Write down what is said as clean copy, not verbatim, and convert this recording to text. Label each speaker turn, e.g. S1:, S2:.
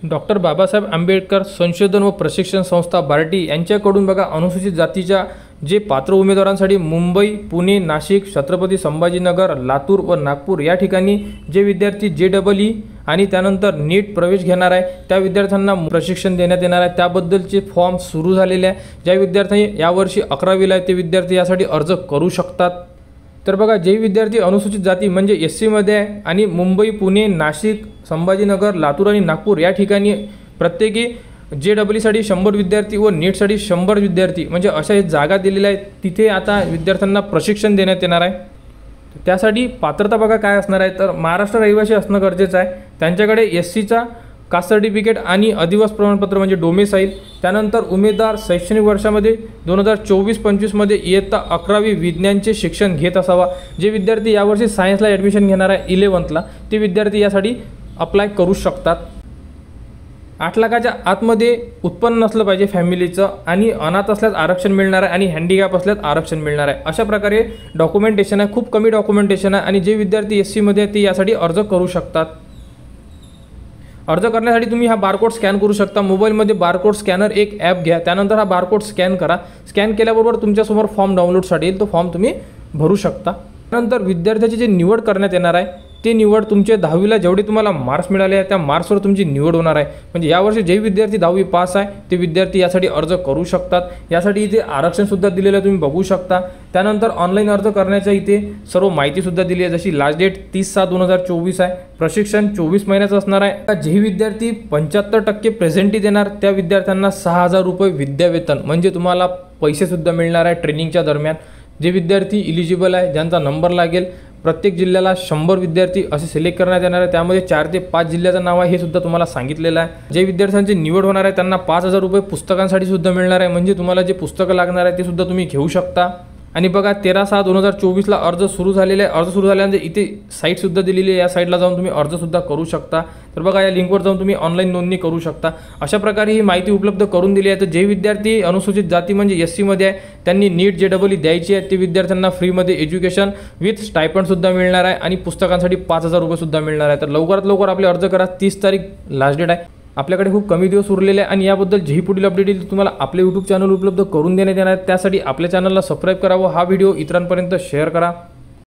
S1: Doctor Babasaheb Ambedkar संशोधन व प्रशिक्षण संस्था बार्टी यांच्याकडून बघा अनुसूचित जातीच्या जे पात्र उमेदवारांसाठी मुंबई, पुणे, नाशिक, छत्रपती संभाजीनगर, लातूर व नागपूर या ठिकाणी जे विद्यार्थी JEE आणि त्यानंतर नीट प्रवेश घेणार आहे त्या विद्यार्थ्यांना प्रशिक्षण देण्यात येणार आहे। त्याबद्दलचे फॉर्म सुरू झालेले आहे। ज्या विद्यार्थ्यांनी यावर्षी 11वीला आहे ते विद्यार्थी यासाठी अर्ज करू शकतात। तर बघा जे विद्यार्थी अनुसूचित जाती म्हणजे SC मध्ये आहे आणि मुंबई, पुणे, नाशिक, संभाजीनगर, लातूर आणि नागपूर या ठिकाणी प्रत्येकी JEE साठी 100 विद्यार्थी व नीटसाठी 100 विद्यार्थी म्हणजे अशा हे जागा दिलेल्या आहेत। तिथे आता विद्यार्थ्यांना प्रशिक्षण देण्यात येणार आहे। त्यासाठी पात्रता बघा काय असणार आहे तर महाराष्ट्र रहिवासी असणं गरजेचं आहे। त्यांच्याकडे SCचा कास्ट सर्टिफिकेट आणि अधिवास प्रमाणपत्र म्हणजे डोमेसाईल। त्यानंतर उमेदवार शैक्षणिक वर्षामध्ये 2024-25 मध्ये इयत्ता 11वी विज्ञानचे शिक्षण घेत असावा। जे विद्यार्थी यावर्षी सायन्सला ॲडमिशन घेणार आहे 11thला ते विद्यार्थी यासाठी अप्लाय करू शकतात। 8 लाखाच्या आतमध्ये उत्पन्न नसलं पाहिजे फॅमिलीचं आणि अनाथ असल्यास आरक्षण मिळणार आहे आणि हँडिकॅप असल्यास आरक्षण मिळणार आहे। अशा प्रकारे डॉक्युमेंटेशन आहे, खूप कमी डॉक्युमेंटेशन आहे आणि जे विद्यार्थी SC मध्ये ते यासाठी अर्ज करू शकतात। अर्ज करण्यासाठी तुम्ही हा बारकोड स्कॅन करू शकता। मोबाईलमध्ये बारकोड स्कॅनर एक ॲप घ्या, त्यानंतर हा बारकोड स्कॅन करा। स्कॅन केल्याबरोबर तुमच्यासमोर फॉर्म डाउनलोडसाठी येईल, तो फॉर्म तुम्ही भरू शकता। त्यानंतर विद्यार्थ्याची जे निवड करण्यात येणार आहे ते निवड तुमचे 10वीला जेवढे तुम्हाला मार्क्स मिळाले आहे त्या मार्क्सवर तुमची निवड होणार आहे। म्हणजे यावर्षी जे विद्यार्थी 10वी पास आहे ते विद्यार्थी यासाठी अर्ज करू शकतात। यासाठी इथे आरक्षणसुद्धा दिलेलं आहे, तुम्ही बघू शकता। त्यानंतर ऑनलाईन अर्ज करण्याच्या इथे सर्व माहितीसुद्धा दिली आहे, जशी लास्ट डेट 30/7/2024 आहे। प्रशिक्षण 24 महिन्याचं असणार आहे। जे विद्यार्थी 75% प्रेझेंटी देणार त्या विद्यार्थ्यांना 6,000 रुपये विद्यावेतन म्हणजे तुम्हाला पैसेसुद्धा मिळणार आहे ट्रेनिंगच्या दरम्यान। जे विद्यार्थी इलिजिबल आहे ज्यांचा नंबर लागेल प्रत्येक जिल्ह्याला 100 विद्यार्थी असे सिलेक्ट करण्यात येणार आहे। त्यामध्ये 4 ते 5 जिल्ह्याचं नाव आहे हे सुद्धा तुम्हाला सांगितलेलं आहे। जे विद्यार्थ्यांची निवड होणार आहे त्यांना 5,000 रुपये पुस्तकांसाठी सुद्धा मिळणार आहे, म्हणजे तुम्हाला जे पुस्तकं लागणार आहे ते सुद्धा तुम्ही घेऊ शकता। आणि बघा 13/6/2024ला अर्ज सुरू झालेले आहे। अर्ज सुरू झाल्यानंतर इथे साईटसुद्धा दिलेली आहे, या साईटला जाऊन तुम्ही अर्जसुद्धा करू शकता। तर बघा या लिंकवर जाऊन तुम्ही ऑनलाईन नोंदणी करू शकता। अशा प्रकारे ही माहिती उपलब्ध करून दिली आहे। तर जे विद्यार्थी अनुसूचित जाती म्हणजे SC मध्ये आहे त्यांनी नीट JEE द्यायची आहे ते विद्यार्थ्यांना फ्रीमध्ये एज्युकेशन विथ स्टायपंडसुद्धा मिळणार आहे आणि पुस्तकांसाठी 5,000 रुपये सुद्धा मिळणार आहे। तर लवकरात लवकर आपले अर्ज करा, 30 तारीख लास्ट डेट आहे। आपल्याकडे खूप कमी दिवस उरलेले आहे आणि याबद्दल जेही पुढील अपडेट येईल तुम्हाला आपले YouTube चॅनल उपलब्ध करून देण्यात येणार आहे। त्यासाठी आपल्या चॅनलला सबस्क्राईब करा व हा व्हिडिओ इतरांपर्यंत शेअर करा।